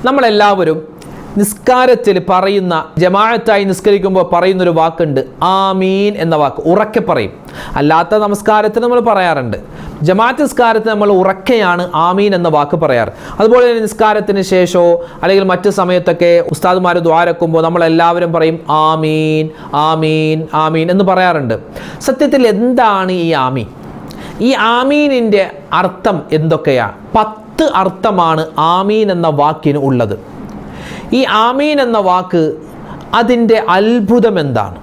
നമ്മളെല്ലാവരും നിസ്കാരത്തിൽ പറയുന്ന, ജമാഅത്തായി നിസ്കരിക്കുമ്പോൾ പറയുന്നൊരു വാക്കുണ്ട്, ആമീൻ എന്ന വാക്ക് ഉറക്കെ പറയും. അല്ലാത്ത നമസ്കാരത്തിന് നമ്മൾ പറയാറുണ്ട്. ജമാഅത്ത് നിസ്കാരത്തിന് നമ്മൾ ഉറക്കെയാണ് ആമീൻ എന്ന വാക്ക് പറയാറ്. അതുപോലെ തന്നെ നിസ്കാരത്തിന് ശേഷമോ അല്ലെങ്കിൽ മറ്റു സമയത്തൊക്കെ ഉസ്താദുമാർ ദ്വാരക്കുമ്പോൾ നമ്മളെല്ലാവരും പറയും ആമീൻ ആമീൻ ആമീൻ എന്ന് പറയാറുണ്ട്. സത്യത്തിൽ എന്താണ് ഈ ആമീൻ? ഈ ആമീനിൻ്റെ അർത്ഥം എന്തൊക്കെയാണ്? 10 അർത്ഥമാണ് ആമീൻ എന്ന വാക്കിന് ഉള്ളത്. ഈ ആമീൻ എന്ന വാക്ക്, അതിൻ്റെ അത്ഭുതം എന്താണ്?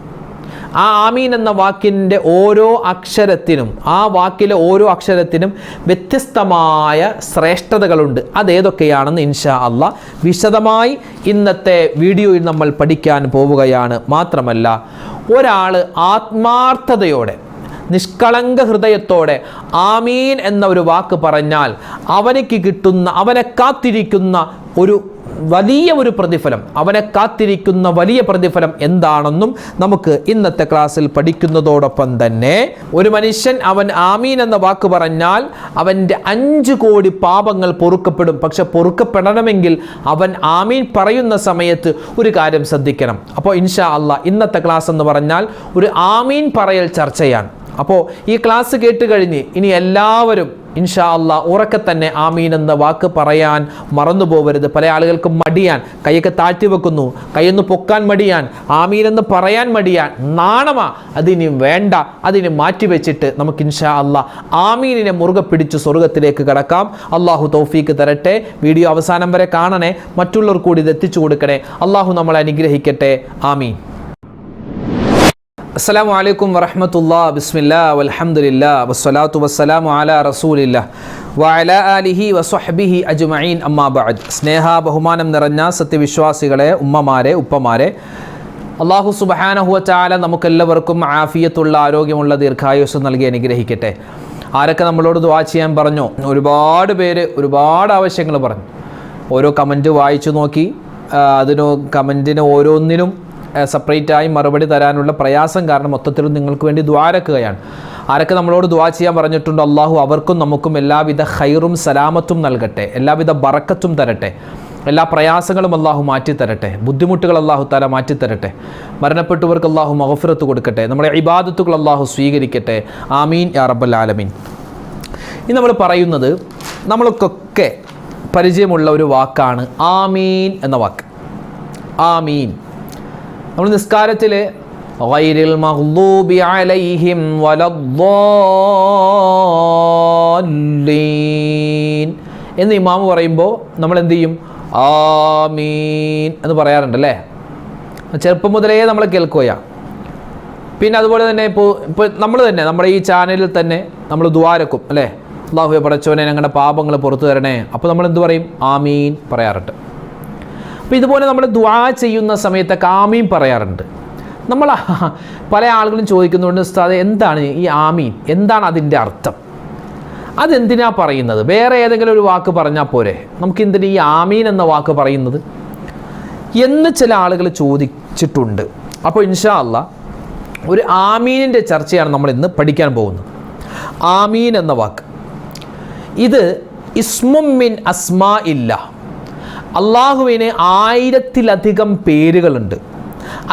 ആ ആമീൻ എന്ന വാക്കിൻ്റെ ഓരോ അക്ഷരത്തിനും, ആ വാക്കിലെ ഓരോ അക്ഷരത്തിനും വ്യത്യസ്തമായ ശ്രേഷ്ഠതകളുണ്ട്. അതേതൊക്കെയാണെന്ന് ഇൻഷാ അല്ലാഹ് വിശദമായി ഇന്നത്തെ വീഡിയോയിൽ നമ്മൾ പഠിക്കാൻ പോവുകയാണ്. മാത്രമല്ല, ഒരാൾ ആത്മാർത്ഥതയോടെ, നിഷ്കളങ്ക ഹൃദയത്തോടെ ആമീൻ എന്ന ഒരു വാക്ക് പറഞ്ഞാൽ അവനക്ക് കിട്ടുന്ന, അവനെ കാത്തിരിക്കുന്ന വലിയ പ്രതിഫലം, അവനെ കാത്തിരിക്കുന്ന വലിയ പ്രതിഫലം എന്താണെന്നും നമുക്ക് ഇന്നത്തെ ക്ലാസ്സിൽ പഠിക്കുന്നതോടൊപ്പം തന്നെ, ഒരു മനുഷ്യൻ അവൻ ആമീൻ എന്ന വാക്ക് പറഞ്ഞാൽ അവൻ്റെ 5 കോടി പാപങ്ങൾ പൊറുക്കപ്പെടും. പക്ഷെ പൊറുക്കപ്പെടണമെങ്കിൽ അവൻ ആമീൻ പറയുന്ന സമയത്ത് ഒരു കാര്യം ശ്രദ്ധിക്കണം. അപ്പോൾ ഇൻഷാ അല്ലാഹ് ഇന്നത്തെ ക്ലാസ് എന്ന് പറഞ്ഞാൽ ഒരു ആമീൻ പറയൽ ചർച്ചയാണ്. അപ്പോൾ ഈ ക്ലാസ് കേട്ട് കഴിഞ്ഞ് ഇനി എല്ലാവരും ഇൻഷാ അല്ലാഹ് ഉറക്കെ തന്നെ ആമീൻ എന്ന വാക്ക് പറയാൻ മറന്നു പോകരുത്. പല ആളുകൾക്കും മടിയാൻ, കൈയൊക്കെ താഴ്ത്തി വെക്കുന്നു, കൈയൊന്ന് പൊക്കാൻ മടിയാൻ, ആമീൻ എന്ന് പറയാൻ മടിയാൻ, നാണമാ, അതിന് വേണ്ട, അതിന് മാറ്റിവെച്ചിട്ട് നമുക്ക് ഇൻഷാ അല്ലാഹ് ആമീനിനെ മുറുകെ പിടിച്ച് സ്വർഗത്തിലേക്ക് കടക്കാം. അള്ളാഹു തൗഫീക്ക് തരട്ടെ. വീഡിയോ അവസാനം വരെ കാണണേ, മറ്റുള്ളവർ കൂടി ഇത് എത്തിച്ചു കൊടുക്കണേ. അള്ളാഹു നമ്മളെ അനുഗ്രഹിക്കട്ടെ. ആമീൻ. അസ്സലാമു അലൈക്കും വറഹ്മത്തുള്ളാഹി. ബിസ്മില്ലാഹി വൽഹംദുലില്ലാഹി വസ്സലാത്തു വസ്സലാമു അലാ റസൂലില്ലാഹി വഅലാ ആലിഹി വസ്വഹ്ബിഹി അജ്മഈൻ. അമ്മാ ബഅദ്. സ്നേഹ ബഹുമാനം നിറഞ്ഞ സത്യവിശ്വാസികളെ, ഉമ്മമാരെ, ഉപ്പമാരെ, അല്ലാഹു സുബ്ഹാനഹു വ തആല നമുക്കെല്ലാവർക്കും ആഫിയത്തുള്ള, ആരോഗ്യമുള്ള ദീർഘായുസ്സ് നൽകി അനുഗ്രഹിക്കട്ടെ. ആരൊക്കെ നമ്മളോട് ദുആ ചെയ്യാൻ പറഞ്ഞു? ഒരുപാട് പേര് ഒരുപാട് ആവശ്യങ്ങൾ പറഞ്ഞു. ഓരോ കമൻറ്റ് വായിച്ചു നോക്കി, കമൻറ്റിന് ഓരോന്നിനും സെപ്പറേറ്റായി മറുപടി തരാനുള്ള പ്രയാസം കാരണം മൊത്തത്തിലും നിങ്ങൾക്ക് വേണ്ടി ദ്വാരക്കുകയാണ്. ആരൊക്കെ നമ്മളോട് ദുആ ചെയ്യാൻ പറഞ്ഞിട്ടുണ്ട്, അള്ളാഹു അവർക്കും നമുക്കും എല്ലാവിധ ഖൈറും സലാമത്തും നൽകട്ടെ, എല്ലാവിധ ബറക്കത്തും തരട്ടെ, എല്ലാ പ്രയാസങ്ങളും അള്ളാഹു മാറ്റിത്തരട്ടെ, ബുദ്ധിമുട്ടുകൾ അള്ളാഹു തആല മാറ്റിത്തരട്ടെ, മരണപ്പെട്ടവർക്ക് അള്ളാഹു മഗ്ഫിറത്ത് കൊടുക്കട്ടെ, നമ്മുടെ ഇബാദത്തുകൾ അള്ളാഹു സ്വീകരിക്കട്ടെ. ആമീൻ യാ റബ്ബൽ ആലമീൻ. ഇന്ന് നമ്മൾ പറയുന്നത്, നമ്മൾക്കൊക്കെ പരിചയമുള്ള ഒരു വാക്കാണ് ആമീൻ എന്ന വാക്ക്. ആമീൻ. നമ്മൾ നിസ്കാരത്തിൽ ഗൈറിൽ മഗ്ദൂബി അലൈഹിം വലദ്ദാല്ലീൻ എന്ന് ഇമാം പറയുമ്പോൾ നമ്മൾ എന്ത് ചെയ്യും? ആമീൻ എന്ന് പറയാറുണ്ട് അല്ലേ? ചെറുപ്പം മുതലേ നമ്മൾ കേൾക്കുകയാണ്. പിന്നെ അതുപോലെ തന്നെ ഇപ്പോൾ നമ്മൾ തന്നെ നമ്മുടെ ഈ ചാനലിൽ തന്നെ നമ്മൾ ദുആരക്കും അല്ലേ? അല്ലാഹുവേ പടച്ചോനെ ഞങ്ങളുടെ പാപങ്ങൾ പുറത്തു തരണേ. അപ്പോൾ നമ്മൾ എന്ത് പറയും? ആമീൻ പറയാറുണ്ട്. അപ്പോൾ ഇതുപോലെ നമ്മൾ ദുആ ചെയ്യുന്ന സമയത്തൊക്കെ ആമീൻ പറയാറുണ്ട്. നമ്മൾ പല ആളുകളും ചോദിക്കുന്നുണ്ട്, ഉസ്താദേ എന്താണ് ഈ ആമീൻ, എന്താണ് അതിൻ്റെ അർത്ഥം, അതെന്തിനാ പറയുന്നത്? വേറെ ഏതെങ്കിലും ഒരു വാക്ക് പറഞ്ഞാൽ പോരെ, നമുക്കെന്തിനാ ഈ ആമീൻ എന്ന വാക്ക് പറയുന്നത് എന്ന് ചില ആളുകൾ ചോദിച്ചിട്ടുണ്ട്. അപ്പോൾ ഇൻഷാ അല്ലാഹ് ഒരു ആമീനിൻ്റെ ചർച്ചയാണ് നമ്മൾ ഇന്ന് പഠിക്കാൻ പോകുന്നത്. ആമീൻ എന്ന വാക്ക്, ഇത് ഇസ്മും മിൻ അസ്മാ ഇല്ല. അള്ളാഹുവിന് 1000-ലധികം പേരുകളുണ്ട്.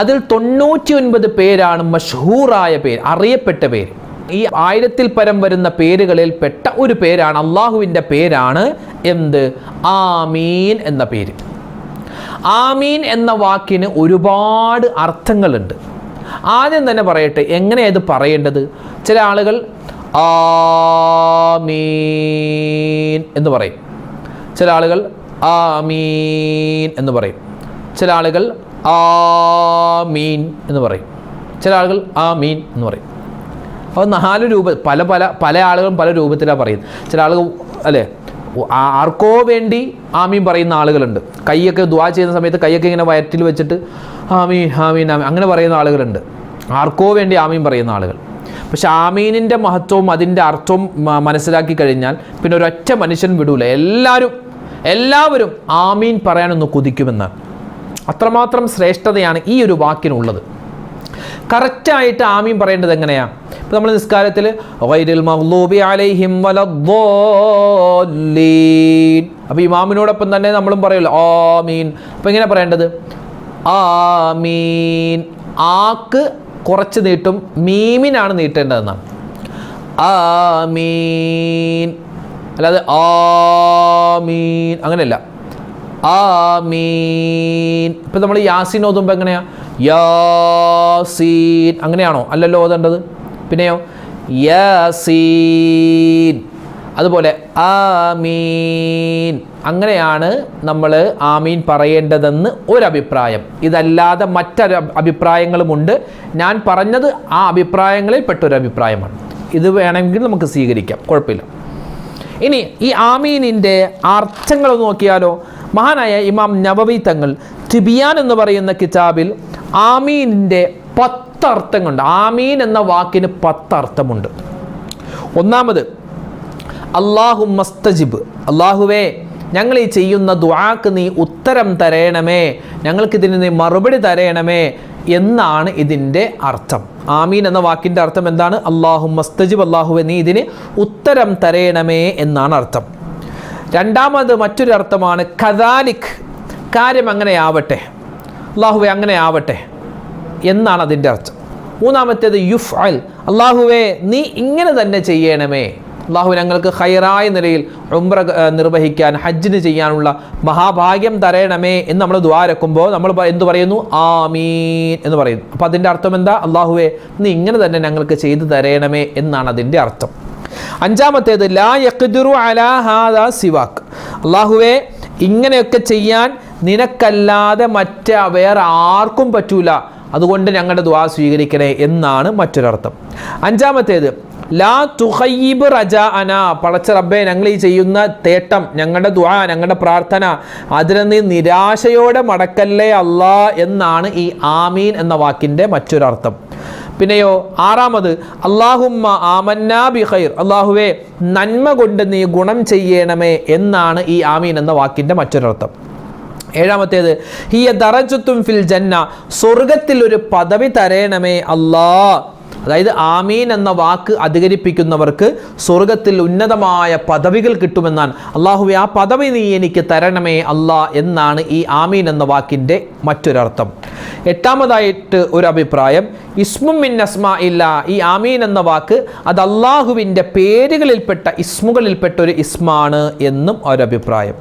അതിൽ 99 പേരാണ് മഷ്ഹൂറായ പേര്, അറിയപ്പെട്ട പേര്. ഈ 1000-ൽ പരം വരുന്ന പേരുകളിൽ പെട്ട ഒരു പേരാണ്, അള്ളാഹുവിൻ്റെ പേരാണ് എന്ത്? ആമീൻ എന്ന പേര്. ആമീൻ എന്ന വാക്കിന് ഒരുപാട് അർത്ഥങ്ങളുണ്ട്. ആദ്യം തന്നെ പറയട്ടെ, എങ്ങനെയാണ് ഇത് പറയേണ്ടത്? ചില ആളുകൾ ആമീൻ എന്ന് പറയും, ചില ആളുകൾ ആമീൻ എന്ന് പറയും, ചില ആളുകൾ ആമീൻ എന്ന് പറയും, ചില ആളുകൾ ആമീൻ എന്ന് പറയും. അപ്പോൾ 4 രൂപ, പല ആളുകളും പല രൂപത്തിലാണ് പറയുന്നത്. ചില ആളുകൾ അല്ലേ, ആർക്കോ വേണ്ടി ആമീൻ പറയുന്ന ആളുകളുണ്ട്. കൈയൊക്കെ ദുആ ചെയ്യുന്ന സമയത്ത് കൈയൊക്കെ ഇങ്ങനെ വയറ്റിൽ വെച്ചിട്ട് ആമീൻ ആമീൻ ആമീൻ അങ്ങനെ പറയുന്ന ആളുകളുണ്ട്. ആർക്കോ വേണ്ടി ആമീൻ പറയുന്ന ആളുകൾ. പക്ഷെ ആമീനിൻ്റെ മഹത്വവും അതിൻ്റെ അർത്ഥവും മനസ്സിലാക്കി കഴിഞ്ഞാൽ പിന്നെ ഒരൊറ്റ മനുഷ്യൻ വിടൂല. എല്ലാവരും ആമീൻ പറയാനൊന്ന് കുതിക്കുമെന്നാണ്. അത്രമാത്രം ശ്രേഷ്ഠതയാണ് ഈ ഒരു വാക്കിനുള്ളത്. കറക്റ്റായിട്ട് ആമീൻ പറയേണ്ടത് എങ്ങനെയാണ്? ഇപ്പോൾ നമ്മൾ നിസ്കാരത്തിൽ ഗൈറിൽ മഗ്ലൂബി അലൈഹിം വലദ്ദാല്ലീൻ, അപ്പോൾ ഇമാമിനോടൊപ്പം തന്നെ നമ്മളും പറയുമല്ലോ ആമീൻ. അപ്പോൾ എങ്ങനെ പറയേണ്ടത്? ആമീൻ. ആക്ക് കുറച്ച് നീട്ടും, മീമിനാണ് നീട്ടേണ്ടതെന്നാണ്. ആമീൻ, അല്ലാതെ ആമീൻ അങ്ങനെയല്ല. ആമീൻ. ഇപ്പം നമ്മൾ യാസീൻ ഓതുമ്പോൾ എങ്ങനെയാ? യാസീൻ അങ്ങനെയാണോ? അല്ലല്ലോ ഓതേണ്ടത്. പിന്നെയോ യാസീൻ. അതുപോലെ ആമീൻ, അങ്ങനെയാണ് നമ്മൾ ആമീൻ പറയേണ്ടതെന്ന് ഒരഭിപ്രായം. ഇതല്ലാതെ മറ്റൊരു അഭിപ്രായങ്ങളുമുണ്ട്. ഞാൻ പറഞ്ഞത് ആ അഭിപ്രായങ്ങളിൽ പെട്ടൊരു അഭിപ്രായമാണ്. ഇത് വേണമെങ്കിൽ നമുക്ക് സ്വീകരിക്കാം, കുഴപ്പമില്ല. ഇനി ഈ ആമീനിൻ്റെ അർത്ഥങ്ങൾ നോക്കിയാലോ? മഹാനായ ഇമാം നവവി തങ്ങൾ തിബിയാൻ എന്ന് പറയുന്ന കിതാബിൽ ആമീനിൻ്റെ 10 അർത്ഥങ്ങളുണ്ട്. ആമീൻ എന്ന വാക്കിന് 10 അർത്ഥമുണ്ട്. ഒന്നാമത് അല്ലാഹുമ്മസ്തജിബ്, അല്ലാഹുവേ ഞങ്ങൾ ഈ ചെയ്യുന്ന ദുആക്ക് നീ ഉത്തരം തരേണമേ, ഞങ്ങൾക്കിതിന് നീ മറുപടി തരേണമേ എന്നാണ് ഇതിൻ്റെ അർത്ഥം. ആമീൻ എന്ന വാക്കിൻ്റെ അർത്ഥം എന്താണ്? അല്ലാഹുമ്മസ്തജിബ്, അല്ലാഹുവേ നീ ഇതിന് ഉത്തരം തരേണമേ എന്നാണ് അർത്ഥം. രണ്ടാമത് മറ്റൊരു അർത്ഥമാണ് കദാലിക്, കാര്യം അങ്ങനെ ആവട്ടെ, അല്ലാഹുവേ അങ്ങനെ ആവട്ടെ എന്നാണ് അതിൻ്റെ അർത്ഥം. മൂന്നാമത്തേത് യുഫ്അൽ, അല്ലാഹുവേ നീ ഇങ്ങനെ തന്നെ ചെയ്യണമേ, അല്ലാഹു ഞങ്ങൾക്ക് ഖൈറായ നിലയിൽ ഉംറ നിർവഹിക്കാൻ, ഹജ്ജിന് ചെയ്യാനുള്ള മഹാഭാഗ്യം തരയണമേ എന്ന് നമ്മൾ ദുആരക്കുമ്പോൾ നമ്മൾ എന്ത് പറയുന്നു? ആമീൻ എന്ന് പറയുന്നു. അപ്പോൾ അതിൻ്റെ അർത്ഥം എന്താ? അല്ലാഹുവേ നീ ഇങ്ങനെ തന്നെ ഞങ്ങൾക്ക് ചെയ്തു തരയണമേ എന്നാണ് അതിൻ്റെ അർത്ഥം. അഞ്ചാമത്തേത് ലാ യഖ്ദിറു അലാ ഹാദാ സിവാക്, അല്ലാഹുവേ ഇങ്ങനെയൊക്കെ ചെയ്യാൻ നിനക്കല്ലാതെ വേറെ ആർക്കും പറ്റൂല, അതുകൊണ്ട് ഞങ്ങളുടെ ദുആ സ്വീകരിക്കണേ എന്നാണ് മറ്റൊരർത്ഥം. അഞ്ചാമത്തേത് ലാ തുഖയ്യിബ് റജാഅന, പടച്ച റബ്ബേ ഞങ്ങൾ ഈ ചെയ്യുന്ന തേട്ടം, ഞങ്ങളുടെ ദുആ, ഞങ്ങളുടെ പ്രാർത്ഥന, അതിനെ നീ നിരാശയോടെ മടക്കല്ലേ അല്ലാ എന്നാണ് ഈ ആമീൻ എന്ന വാക്കിൻ്റെ മറ്റൊരർത്ഥം. പിന്നെയോ ആറാമത് അല്ലാഹുമ്മ ആമന്നാ ബി ഖൈർ, അല്ലാഹുവേ നന്മ കൊണ്ട് നീ ഗുണം ചെയ്യണമേ എന്നാണ് ഈ ആമീൻ എന്ന വാക്കിൻ്റെ മറ്റൊരർത്ഥം. ഏഴാമത്തേത് ഹിയ ദറജത്തും ഫിൽ ജന്ന, സ്വർഗത്തിൽ ഒരു പദവി തരേണമേ അല്ലാ, അതായത് ആമീൻ എന്ന വാക്ക് അധികരിപ്പിക്കുന്നവർക്ക് സ്വർഗത്തിൽ ഉന്നതമായ പദവികൾ കിട്ടുമെന്നാണ്. അല്ലാഹുവേ ആ പദവി നീ എനിക്ക് തരണമേ അല്ലാ എന്നാണ് ഈ ആമീൻ എന്ന വാക്കിൻ്റെ മറ്റൊരർത്ഥം. എട്ടാമതായിട്ട് ഒരു അഭിപ്രായം ഇസ്മും മിൻ അസ്മാഇല്ല, ഈ ആമീൻ എന്ന വാക്ക് അത് അള്ളാഹുവിൻ്റെ പേരുകളിൽപ്പെട്ട ഇസ്മുകളിൽപ്പെട്ട ഒരു ഇസ്മാണ് എന്നും ഒരഭിപ്രായം.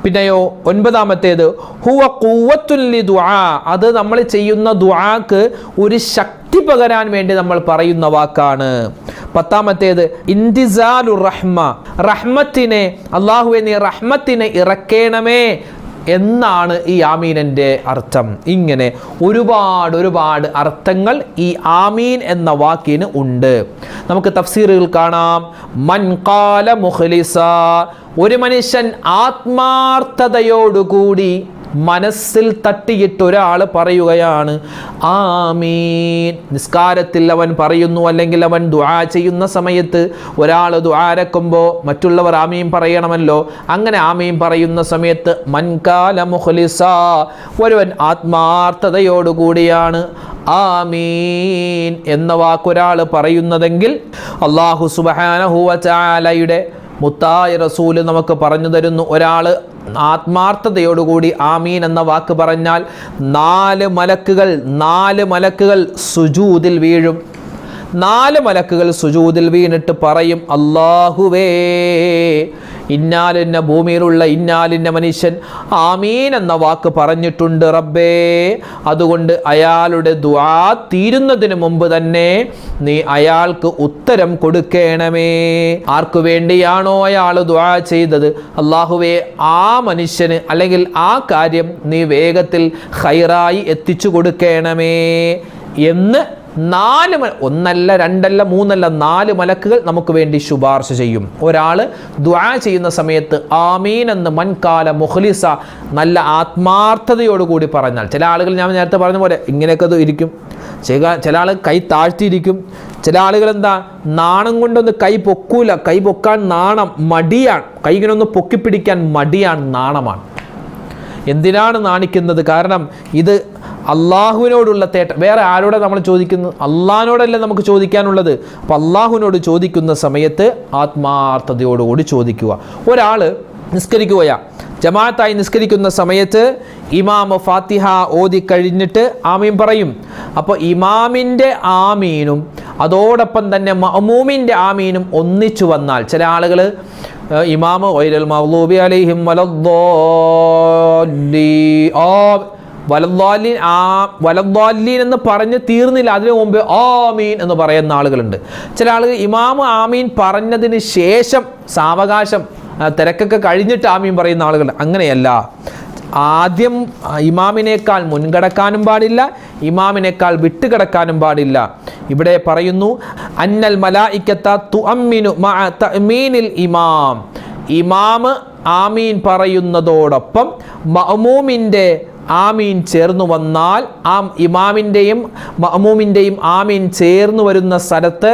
പിന്നെയോ ഒൻപതാമത്തേത് ഹുവ ഖുവ്വത്തുൻ ലി ദുആ, അത് നമ്മൾ ചെയ്യുന്ന ദുആക്ക് ഒരു ശക്തി പകരാൻ വേണ്ടി നമ്മൾ പറയുന്ന വാക്കാണ്. പത്താമത്തേത് ഇന്തിസാലുർ റഹ്മ, റഹ്മത്തിനെ അല്ലാഹുവേ നീ റഹ്മത്തിനെ ഇറക്കേണമേ എന്നാണ് ഈ ആമീനിൻ്റെ അർത്ഥം. ഇങ്ങനെ ഒരുപാട് അർത്ഥങ്ങൾ ഈ ആമീൻ എന്ന വാക്കിന് ഉണ്ട്. നമുക്ക് തഫ്സീറുകൾ കാണാം. മൻ ഖാല മുഖ്ലിസ, ഒരു മനുഷ്യൻ ആത്മാർത്ഥതയോടുകൂടി മനസ്സിൽ തട്ടിയിട്ട് ഒരാൾ പറയുകയാണ് ആമീൻ, നിസ്കാരത്തിൽ അവൻ പറയുന്നു, അല്ലെങ്കിൽ അവൻ ദുആ ചെയ്യുന്ന സമയത്ത് ഒരാൾ ദുആരക്കുമ്പോൾ മറ്റുള്ളവർ ആമീൻ പറയണമല്ലോ, അങ്ങനെ ആമീൻ പറയുന്ന സമയത്ത് മൻ ഖാല മുഖ്ലിസ, ഒരുവൻ ആത്മാർത്ഥതയോടുകൂടിയാണ് ആമീൻ എന്ന വാക്കൊരാൾ പറയുന്നതെങ്കിൽ അല്ലാഹു സുബ്ഹാനഹു വ തആലയുടെ മുത്തായ റസൂല് നമുക്ക് പറഞ്ഞു തരുന്നു, ഒരാൾ ആത്മാർത്ഥതയോടുകൂടി ആമീൻ എന്ന വാക്ക് പറഞ്ഞാൽ 4 മലക്കുകൾ സുജൂദിൽ വീഴും. 4 മലക്കുകൾ സുജൂദിൽ വീണിട്ട് പറയും അല്ലാഹുവേ ഇന്നാലിന്ന ഭൂമിയിലുള്ള ഇന്നാലിന്ന മനുഷ്യൻ ആമീൻ എന്ന വാക്ക് പറഞ്ഞിട്ടുണ്ട് റബ്ബേ, അതുകൊണ്ട് അയാളുടെ ദുആ തീരുന്നതിന് മുമ്പ് തന്നെ നീ അയാൾക്ക് ഉത്തരം കൊടുക്കണമേ. ആർക്കു വേണ്ടിയാണോ അയാൾ ദുആ ചെയ്തത്, അല്ലാഹുവേ ആ മനുഷ്യന് അല്ലെങ്കിൽ ആ കാര്യം നീ വേഗത്തിൽ ഖൈറായി എത്തിച്ചു കൊടുക്കണമേ എന്ന് 4 ഒന്നല്ല 2 അല്ല 3 അല്ല 4 മലക്കുകൾ നമുക്ക് വേണ്ടി ശുപാർശ ചെയ്യും. ഒരാൾ ദുആ ചെയ്യുന്ന സമയത്ത് ആമീൻ എന്ന് മൻ ഖാല മുഖ്ലിസ, നല്ല ആത്മാർത്ഥതയോടുകൂടി പറഞ്ഞാൽ, ചില ആളുകൾ ഞാൻ നേരത്തെ പറഞ്ഞ പോലെ ഇങ്ങനെയൊക്കെ ഇരിക്കും, ചില ആൾ കൈ താഴ്ത്തിയിരിക്കും, ചില ആളുകൾ എന്താ നാണം കൊണ്ടൊന്ന് കൈ പൊക്കൂല, കൈ പൊക്കാൻ നാണം, മടിയാണ്, കൈ ഇങ്ങനെ ഒന്ന് പൊക്കിപ്പിടിക്കാൻ മടിയാണ്, നാണമാണ്. എന്തിനാണ് നാണിക്കുന്നത്? കാരണം ഇത് അള്ളാഹുവിനോടുള്ള തേട്ടം. വേറെ ആരോടെ നമ്മൾ ചോദിക്കുന്നു? അള്ളാഹിനോടല്ലേ നമുക്ക് ചോദിക്കാനുള്ളത്. അപ്പം അള്ളാഹുവിനോട് ചോദിക്കുന്ന സമയത്ത് ആത്മാർത്ഥതയോടുകൂടി ചോദിക്കുക. ഒരാൾ നിസ്കരിക്കുകയാ, ജമാഅത്തായി നിസ്കരിക്കുന്ന സമയത്ത് ഇമാം ഫാത്തിഹ ഓതി കഴിഞ്ഞിട്ട് ആമീൻ പറയും. അപ്പോൾ ഇമാമിൻ്റെ ആമീനും അതോടൊപ്പം തന്നെ മഅ്മൂമിൻ്റെ ആമീനും ഒന്നിച്ചു വന്നാൽ, ചില ആളുകൾ ഇമാമ് ഗൈറൽ മഗ്ദൂബി അലൈഹിം വലദ്ദാലീൻ എന്ന് പറഞ്ഞ് തീർന്നില്ല, അതിനു മുമ്പ് ആമീൻ എന്ന് പറയുന്ന ആളുകളുണ്ട്. ചില ആളുകൾ ഇമാമ് ആമീൻ പറഞ്ഞതിന് ശേഷം സാവകാശം തിരക്കൊക്കെ കഴിഞ്ഞിട്ട് ആമീൻ പറയുന്ന ആളുകൾ. അങ്ങനെയല്ല, ആദ്യം ഇമാമിനേക്കാൾ മുൻകടക്കാനും പാടില്ല, ഇമാമിനേക്കാൾ വിട്ടുകിടക്കാനും പാടില്ല. ഇവിടെ പറയുന്നു അന്നൽ മലായിക്കത്ത തുഅമ്മിനു മഅ തഅമീനിൽ ഇമാം. ഇമാമ് ആമീൻ പറയുന്നതോടൊപ്പം മഅ്മൂമിൻ്റെ ആമീൻ ചേർന്നു വന്നാൽ ആ ഇമാമിൻ്റെയും മഅ്മൂമിൻ്റെയും ആമീൻ ചേർന്ന് വരുന്ന സ്ഥലത്ത്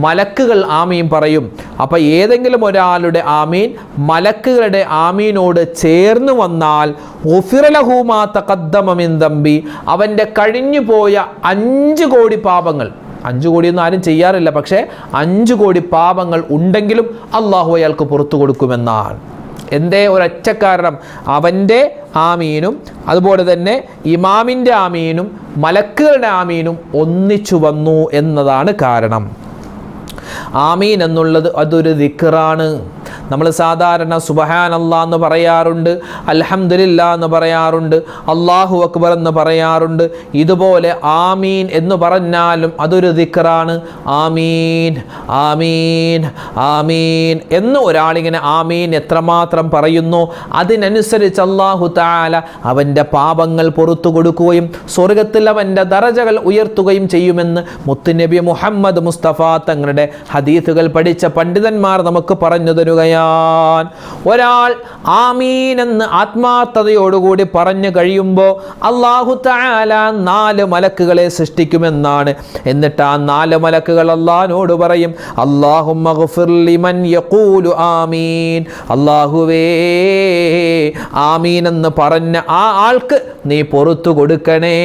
മലക്കുകൾ ആമീൻ പറയും. അപ്പോൾ ഏതെങ്കിലും ഒരാളുടെ ആമീൻ മലക്കുകളുടെ ആമീനോട് ചേർന്ന് വന്നാൽ ഗുഫിറ ലഹു മാ തഖദ്ദമ മിൻ ദംബി, അവൻ്റെ കഴിഞ്ഞു പോയ 5 കോടി പാപങ്ങൾ, 5 കോടിയൊന്നും ആരും ചെയ്യാറില്ല, പക്ഷേ 5 കോടി പാപങ്ങൾ ഉണ്ടെങ്കിലും അള്ളാഹു അയാൾക്ക് പുറത്തു കൊടുക്കുമെന്നാണ്. എന്തേ? ഒരൊറ്റ കാരണം, അവൻ്റെ ആമീനും അതുപോലെ തന്നെ ഇമാമിൻ്റെ ആമീനും മലക്കുകളുടെ ആമീനും ഒന്നിച്ചു വന്നു എന്നതാണ് കാരണം. ആമീൻ എന്നുള്ളത് അതൊരു ദിക്റാണ്. നമ്മൾ സാധാരണ സുബ്ഹാനല്ലാഹ് എന്ന് പറയാറുണ്ട്, അൽഹംദുലില്ലാ എന്ന് പറയാറുണ്ട്, അല്ലാഹു അക്ബർ എന്ന് പറയാറുണ്ട്. ഇതുപോലെ ആമീൻ എന്ന് പറഞ്ഞാലും അതൊരു ദിക്റാണ്. ആമീൻ ആമീൻ ആമീൻ എന്ന് ഒരാളിങ്ങനെ ആമീൻ എത്രമാത്രം പറയുന്നു അതിനനുസരിച്ച് അല്ലാഹു തആല അവൻ്റെ പാപങ്ങൾ പുറത്തു കൊടുക്കുകയും സ്വർഗത്തിൽ അവൻ്റെ ദറജകൾ ഉയർത്തുകയും ചെയ്യുമെന്ന് മുത്തുനബി മുഹമ്മദ് മുസ്തഫ തങ്ങളുടെ ഹദീസുകൾ പഠിച്ച പണ്ഡിതന്മാർ നമുക്ക് പറഞ്ഞു തരുകയാണ്. ഒരാൾ ആമീൻ എന്ന് ആത്മാർത്ഥതയോടുകൂടി പറഞ്ഞു കഴിയുമ്പോൾ അല്ലാഹു തആല 4 മലക്കുകളെ സൃഷ്ടിക്കുമെന്നാണ്. എന്നിട്ട് ആ 4 മലക്കുകൾ അല്ലാഹുവോട് പറയും, അല്ലാഹുമ്മ ഗ്ഫിർ ലിമൻ യഖൂലു ആമീൻ, അല്ലാഹുവേ ആമീൻ എന്ന് പറഞ്ഞ ആ ആൾക്ക് നീ പുറത്തു കൊടുക്കണേ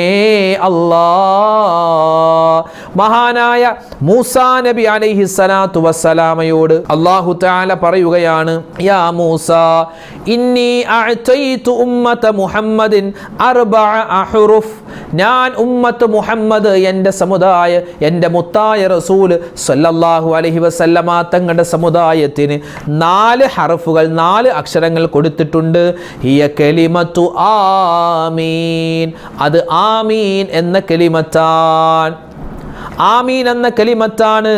അല്ലാ. മഹാനായ മൂസാ നബി അലൈഹിസ്സലാത്തു വസ്സലാമയോട് അല്ലാഹു തആല പറയുകയാണ്, യാ മൂസ ഇന്നി അഅതൈതു ഉമ്മത മുഹമ്മദിൻ 4 അഹ്റുഫ്, ഞാൻ ഉമ്മത്ത് മുഹമ്മദ് എൻ്റെ സമുദായ എൻ്റെ മുത്തായ റസൂൽ സല്ലല്ലാഹു അലൈഹി വസല്ലമ തങ്ങളുടെ സമുദായത്തിന് 4 ഹർഫുകൾ 4 അക്ഷരങ്ങൾ കൊടുത്തിട്ടുണ്ട്. ഹിയ കലിമത്തു ആമീൻ, അത് ആമീൻ എന്ന കലിമത്താണ്. ആമീൻ എന്ന കലിമത്താണ്.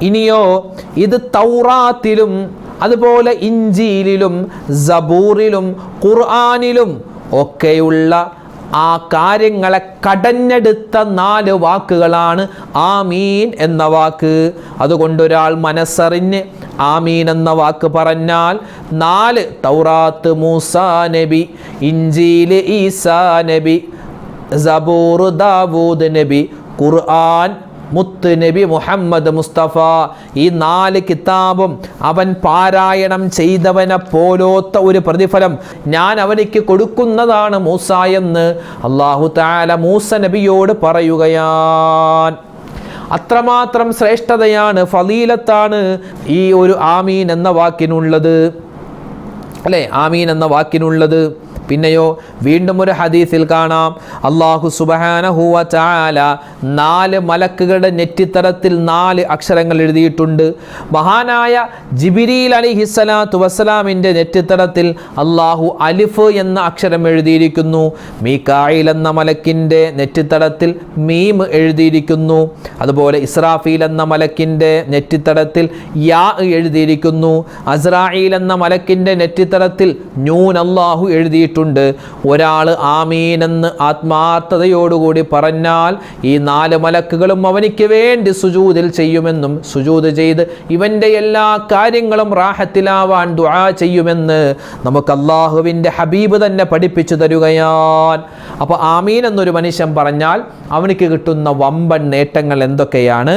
ഇനിയോ ഇത് തൗറാത്തിലും അതുപോലെ ഇഞ്ചീലിലും സബൂറിലും ഖുർആനിലും ഒക്കെയുള്ള ആ കാര്യങ്ങളെ കടഞ്ഞെടുത്ത 4 വാക്കുകളാണ് ആമീൻ എന്ന വാക്ക്. അതുകൊണ്ടൊരാൾ മനസ്സറിഞ്ഞ് ആമീൻ എന്ന വാക്ക് പറഞ്ഞാൽ 4 തൗറാത്ത് മൂസാ നബി, ഇഞ്ചീല് ഈസാ നബി, സബൂർ ദാവൂദ് നബി, ഖുർആൻ മുത്ത് നബി മുഹമ്മദ് മുസ്തഫ, ഈ 4 കിതാബും അവൻ പാരായണം ചെയ്തവനെ പോലോത്ത ഒരു പ്രതിഫലം ഞാൻ അവനിക്ക് കൊടുക്കുന്നതാണ് മൂസ എന്ന് അല്ലാഹു തആല മൂസ നബിയോട് പറയുകയാണ്. അത്രമാത്രം ശ്രേഷ്ഠതയാണ്, ഫളീലത്താണ് ഈ ഒരു ആമീൻ എന്ന വാക്കിനുള്ളത്, അല്ലേ? ആമീൻ എന്ന വാക്കിനുള്ളത്. പിന്നെയോ വീണ്ടും ഒരു ഹദീസിൽ കാണാം, അല്ലാഹു സുബ്ഹാനഹു വ തആല 4 മലക്കുകളുടെ നെറ്റിത്തടത്തിൽ 4 അക്ഷരങ്ങൾ എഴുതിയിട്ടുണ്ട്. മഹാനായ ജിബ്രീൽ അലൈഹിസ്സലാത്തു വസ്സലാമിൻ്റെ നെറ്റിത്തടത്തിൽ അല്ലാഹു അലിഫ് എന്ന അക്ഷരം എഴുതിയിരിക്കുന്നു. മീകായിൽ എന്ന മലക്കിൻ്റെ നെറ്റിത്തടത്തിൽ മീം എഴുതിയിരിക്കുന്നു. അതുപോലെ ഇസ്രാഫീൽ എന്ന മലക്കിൻ്റെ നെറ്റിത്തടത്തിൽ യാ എഴുതിയിരിക്കുന്നു. അസ്രാഈൽ എന്ന മലക്കിൻ്റെ നെറ്റിത്തടത്തിൽ നൂൻ അല്ലാഹു എഴുതിയിട്ടുണ്ട്. ഒരാൾ ആമീൻ എന്ന് ആത്മാർത്ഥതയോടുകൂടി പറഞ്ഞാൽ ഈ 4 മലക്കുകളും അവനിക്ക് വേണ്ടി സുജൂദിൽ ചെയ്യുമെന്നും സുജൂദ് ചെയ്ത് ഇവൻ്റെ എല്ലാ കാര്യങ്ങളും റാഹത്തിലാവാൻ ദുആ ചെയ്യുമെന്ന് നമുക്ക് അല്ലാഹുവിൻ്റെ ഹബീബ് തന്നെ പഠിപ്പിച്ചു തരുകയാണ്. അപ്പോൾ ആമീൻ എന്നൊരു മനുഷ്യൻ പറഞ്ഞാൽ അവനിക്ക് കിട്ടുന്ന വമ്പൻ നേട്ടങ്ങൾ എന്തൊക്കെയാണ്,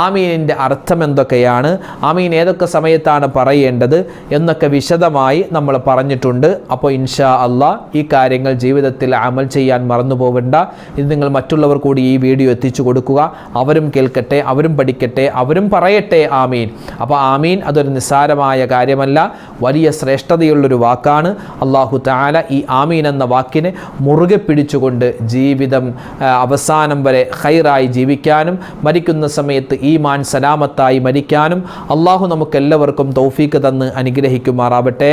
ആമീനിൻ്റെ അർത്ഥം എന്തൊക്കെയാണ്, ആമീൻ ഏതൊക്കെ സമയത്താണ് പറയേണ്ടത് എന്നൊക്കെ വിശദമായി നമ്മൾ പറഞ്ഞിട്ടുണ്ട്. അപ്പോൾ ഇൻഷാ അല്ലാഹ് ഈ കാര്യങ്ങൾ ജീവിതത്തിൽ അമൽ ചെയ്യാൻ മറന്നു പോകണ്ട. ഇത് നിങ്ങൾ മറ്റുള്ളവർ കൂടി ഈ വീഡിയോ എത്തിച്ചു കൊടുക്കുക. അവരും കേൾക്കട്ടെ, അവരും പഠിക്കട്ടെ, അവരും പറയട്ടെ ആമീൻ. അപ്പോൾ ആമീൻ അതൊരു നിസ്സാരമായ കാര്യമല്ല, വലിയ ശ്രേഷ്ഠതയുള്ളൊരു വാക്കാണ്. അല്ലാഹു തആല ഈ ആമീൻ എന്ന വാക്കിനെ മുറുകെ പിടിച്ചുകൊണ്ട് ജീവിതം അവസാനം വരെ ഖൈറായി ജീവിക്കാനും മരിക്കുന്ന സമയത്ത് ഈമാൻ സലാമത്തായി മരിക്കാനും അല്ലാഹു നമുക്കെല്ലാവർക്കും തൗഫീക്ക് തന്ന് അനുഗ്രഹിക്കുമാറാവട്ടെ.